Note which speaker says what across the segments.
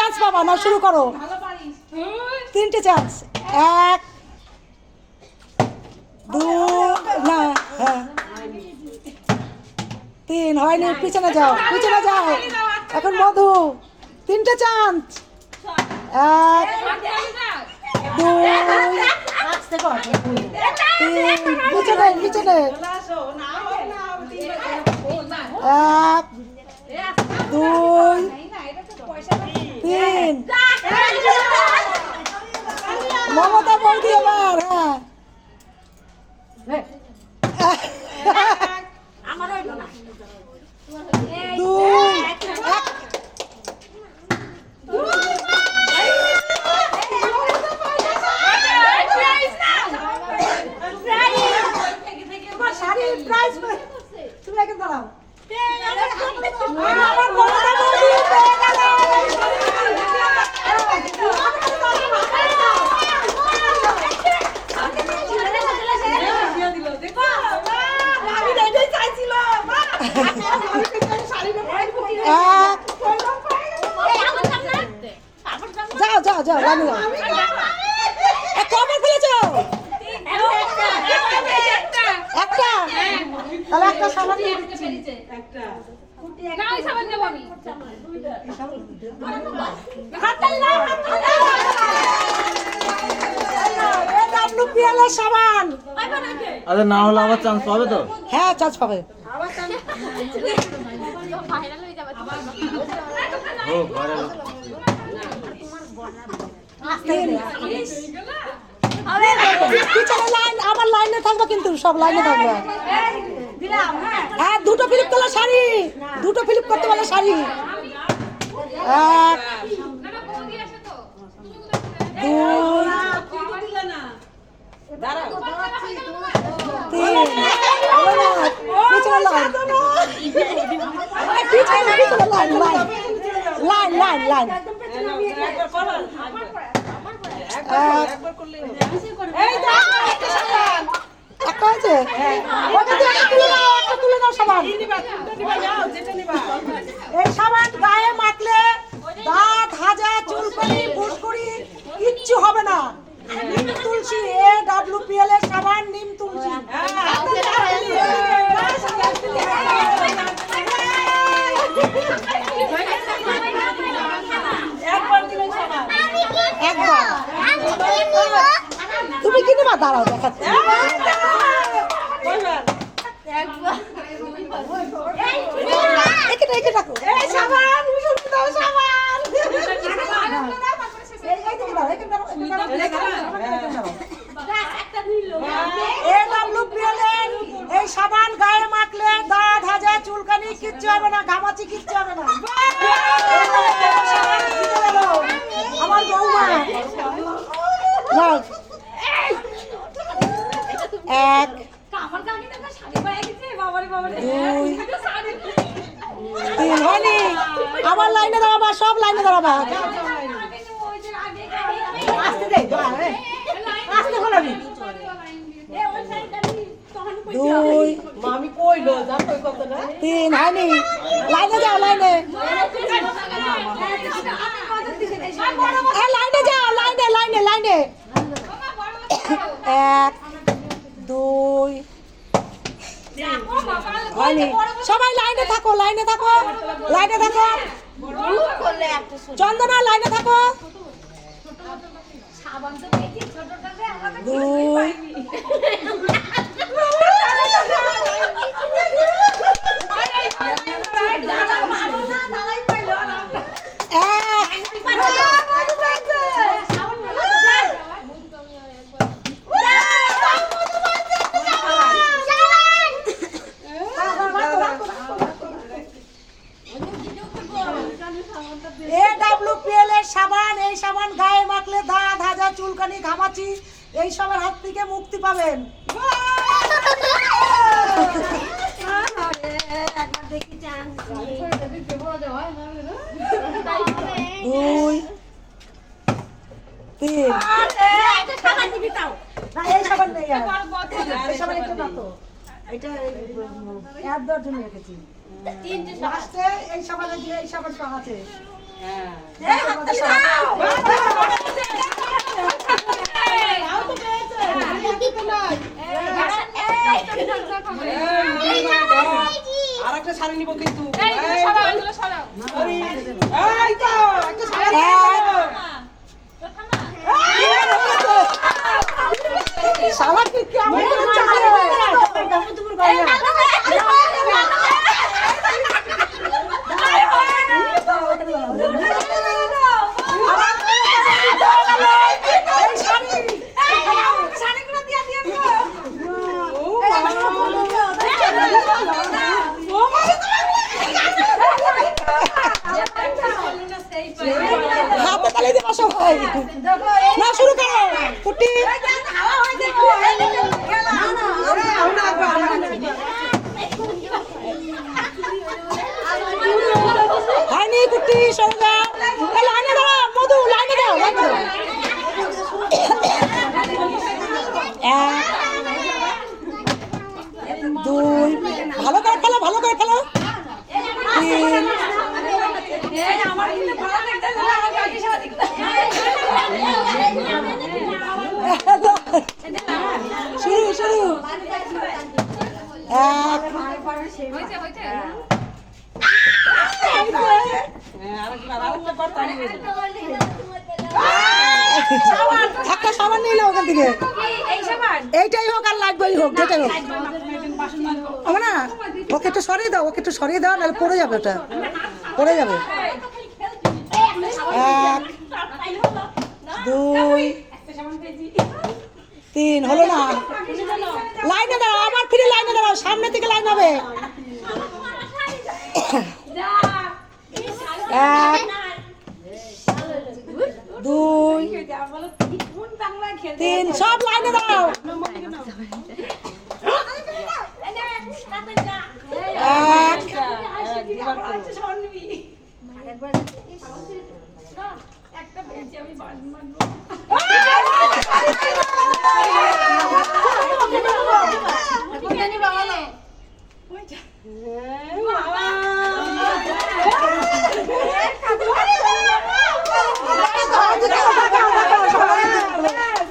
Speaker 1: Chance পাবা না, শুরু করো। তিনটে চান্স। এক, দুই, না, হ্যাঁ, তিন হয়নি, পিছনে যাও, পিছনে যাও। এখন মধু, তিনটে চান্স। এক, দুই, তিন, পিছনে পিছনে। এক, দুই, তিন। মমতা বৌদি এবার, হ্যাঁ, দুই, এক। তুমি এখন দাঁড়াও। আমার মমতা বৌদি পেয়ে গেল। যাও যাও যাও, রানু কবার ফেলেছ? একটা, তাহলে একটা সাবান দিয়ে দিচ্ছি। সাবান।
Speaker 2: আরে না হলে আবার চান্স পাবে তো?
Speaker 1: হ্যাঁ, চান্স পাবে।
Speaker 2: ও ভাইরাল।
Speaker 1: পিছনে লাইন, আমার লাইনে থাকবে কিন্তু, সব লাইনে থাকবে। হ্যাঁ, দুটো ফ্লিপ করলে শাড়ি, দুটো ফ্লিপ করতে পারলে শাড়ি। এক, দুই, তিন, পিছনে লাইন, পিছনে পিছনে line, line line line line. একটা আছে, একটা তুলে নাও সাবান। এই সাবান গায়ে মাখলে দাঁত, হাজা, চুলকানি, ফুসকুড়ি কিচ্ছু হবে না। নিম তুলসী, AWPL এর সাবান, নিম তুলসী। একবার তুমি কিনে মা, দাঁড়াও দেখাচ্ছি। একে রাখো। এই সাবান গায়ে মাখলে দাঁত, হাজা, চুলকানি কিচ্ছু হবে না, ঘামাচি কিচ্ছু হবে না। আমার বৌমা এক, দুই, তিন, হয়নি। আবার লাইনে দাঁড়াবা, সব লাইনে দাঁড়াবা। দুই, তিন, হয়নি। লাইনে যাও, লাইনে লাইনে যাও, লাইনে লাইনে লাইনে। এক, দুই, হয়নি। সবাই লাইনে থাকো, লাইনে থাকো, লাইনে থাকো। চন্দনা লাইনে থাকো। দুই, AWPL এর সাবান, এই সাবান গায়ে মাখলে দাঁত, হাজা, চুলকানি, ঘামাচি এই সবার হাত থেকে মুক্তি পাবেন। দুই, তিন, এই সাবান নেই, এই সাবান একটু না তো, এটা এক দর জন্য রেখেছি। এই সাবান আছে।
Speaker 3: আর একটা শাড়ি নিব কিন্তু
Speaker 1: শালা কি কেমন হাতে তালি দিয়ে বসো ভাই না শুরু করো কুটি হয়নি কুটি সঙ্গা লাইনে দাও মধু লাইনে দাও এক দুই ভালো করে খেলো ভালো করে খেলো তিন শুরু শুরু একটা সাবান নিয়ে নাও ওখান থেকে এইটাই হোক আর লাগবেই হোক যেটাই হোক হবে না ওকে একটু সরিয়ে দাও ওকে একটু সরিয়ে দাও নাহলে পড়ে যাবে ওটা পড়ে যাবে এক দুই তিন হলো না লাইনে দাঁড়াও আবার ফিরে লাইনে দাঁড়াও সামনে থেকে লাইন হবে এক দুই তিন সব লাইনে দাও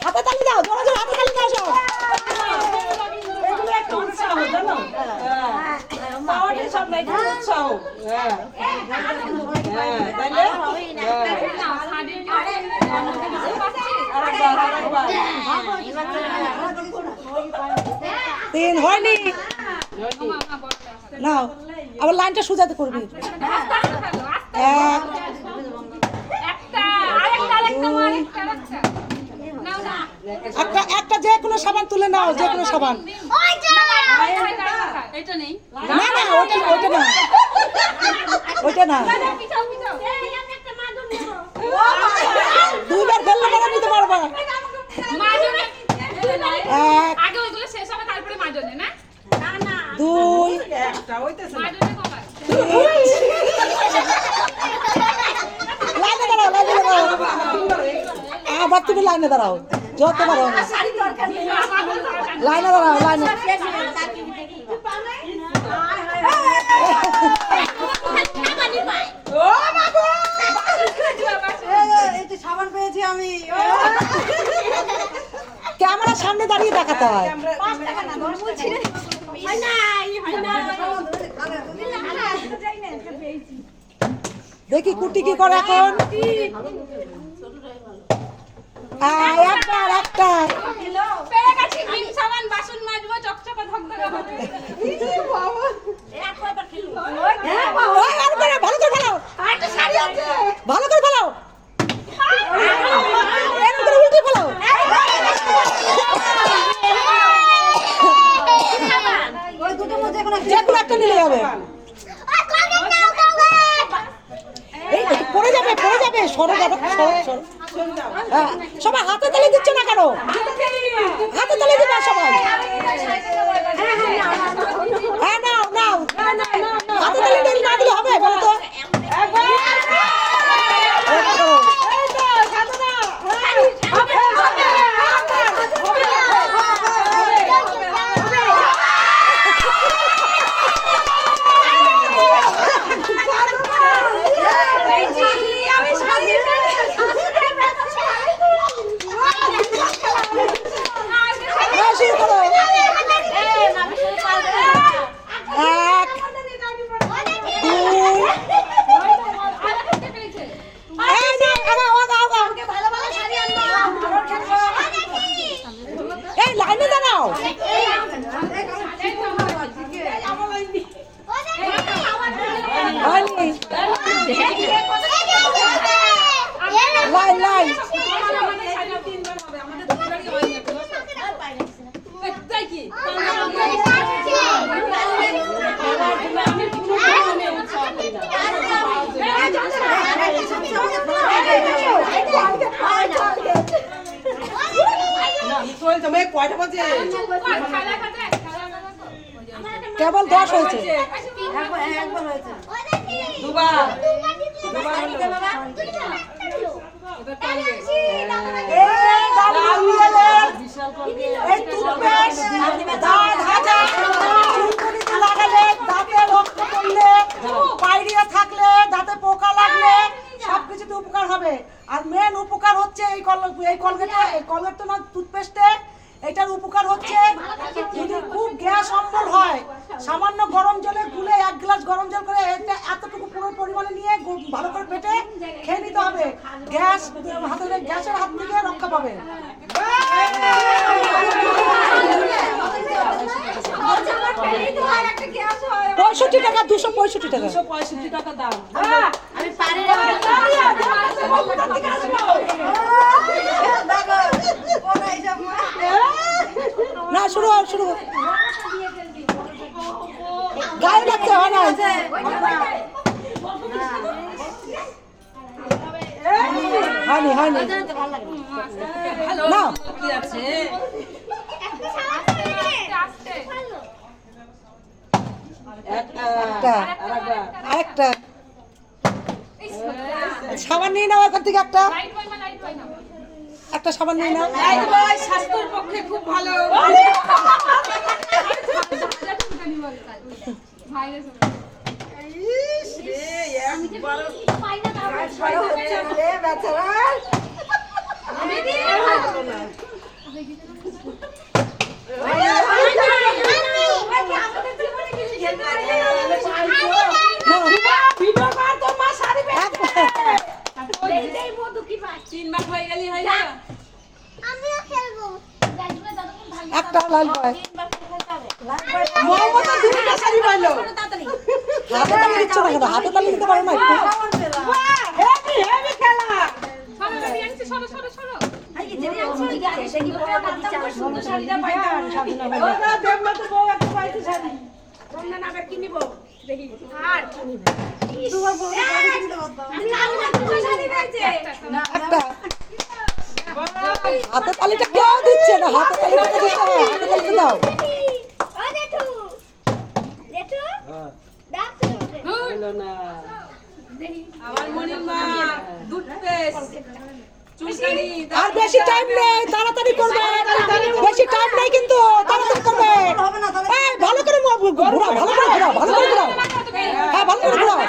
Speaker 1: হাতে তালি দাও জোরে জোরে হাতে তালি দাও সব
Speaker 3: এগুলো একটা উৎসাহ জানো পাওয়াটা সব নাই উৎসাহ তাইলে
Speaker 1: তিন হয়নি নাও আবার লাইনটা সোজাতে করবি এক একটা একটা যে কোনো সাবান তুলে নাও যে কোনো সাবান না না ওটা ওটা না ওটা না দুইবার ফেললে পরে নিতে পারবা এক দুই
Speaker 3: একটা হইতেছে না
Speaker 1: লাইনে দাঁড়াও লাইনে দাঁড়াও আবার তুমি লাইনে দাঁড়াও যত পারো লাইনে দাঁড়াও লাইনে ক্যামেরার সামনে দাঁড়িয়ে দেখাতে হয় দেখি কুটি কি করে এখন একবার একটা ভালো করে ফেলাও ভালো করে ফেলাও এরকম করে উল্টে ফেলাও যে কোনো একটা নিলে যাবে এই পড়ে যাবে সরো দাদা সরো সবাই হাতে তালি দিচ্ছ না কেন হাতে তালি দিবা সবাই হ্যাঁ নাও নাও হাতে তালি না দিলে হবে বলো তো
Speaker 3: কয়টা বাজে?
Speaker 1: কেবল 10 হয়েছে।
Speaker 3: দুবার
Speaker 1: এই টুথপেস্ট দাঁত হাজা চুলকুনিতে লাগালে, দাঁতে রক্ত পড়লে, পায়রিয়া থাকলে, দাঁতে পোকা লাগলে সবকিছুতে উপকার হবে। আর মেন উপকার হচ্ছে এই কলগেট তো না, টুথপেস্টে এটার উপকার হচ্ছে যদি খুব গ্যাস অম্বল হয়, সামান্য গরম জলে গুলে 1 গ্লাস গরম জল করে এতটুকু পুরো পরিমাণে নিয়ে ভালো করে পেটে খেয়ে নিতে হবে। গ্যাসের হাত থেকে রক্ষা পাবে। 65 টাকা, 265 টাকা।
Speaker 3: 265 টাকা দাম।
Speaker 1: না শুরু গায়ে লাগতে হয় না। হয়নি না,
Speaker 3: কি আছে?
Speaker 1: আরেকটা সাবান নিয়ে নাও এখান থেকে, একটা সাবান নিয়ে নাও।
Speaker 3: স্বাস্থ্যের পক্ষে খুব ভালো।
Speaker 1: একটা লাল পায় হাতে তালি দিচ্ছ না কেন? হাতে তালি দিতে পারো না একটু? একটা হাতে তালিটা কেউ দিচ্ছে না, হাতে তালিটা দিচ্ছে না, হাতে তালিটা দাও।
Speaker 3: আমার মনির মা দুধ পেস্ট চুলকানি
Speaker 1: আর বেশি টাইম নেই, তাড়াতাড়ি করবে, বেশি টাইম নেই কিন্তু তাড়াতাড়ি করবে। এই ভালো করে ঘোরাও, ভালো করে ঘোরাও, ভালো করে ঘোরাও, হ্যাঁ ভালো করে ঘোরাও।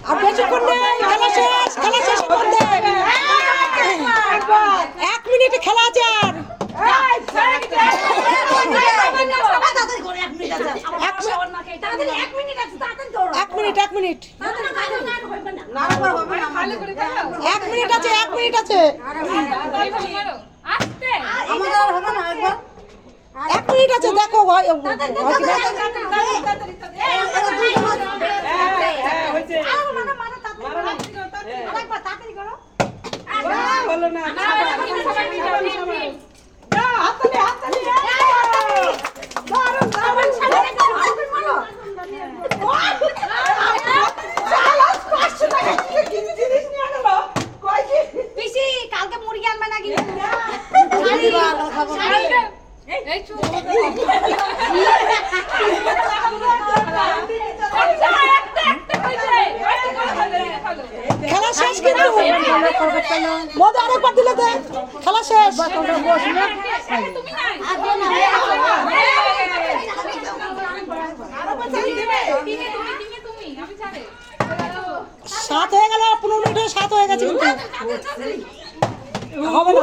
Speaker 1: আর বেশিক্ষণ নেই, খেলা শেষ, খেলা শেষের মধ্যে 1 মিনিটে খেলা আছে। আর 1 মিনিট 1 মিনিট আছে, 1 মিনিট আছে, 1 মিনিট আছে। দেখো ভাই
Speaker 3: হলো না।
Speaker 4: কালকে মুরগি আনবে না কিন্তু
Speaker 1: খেলা শেষ কিন্তু মধ্যে আরেকবার দিলে দে, খেলা শেষ। সাত হয়ে গেল, 15 মিনিট 7 হয়ে গেছে কিন্তু হবে না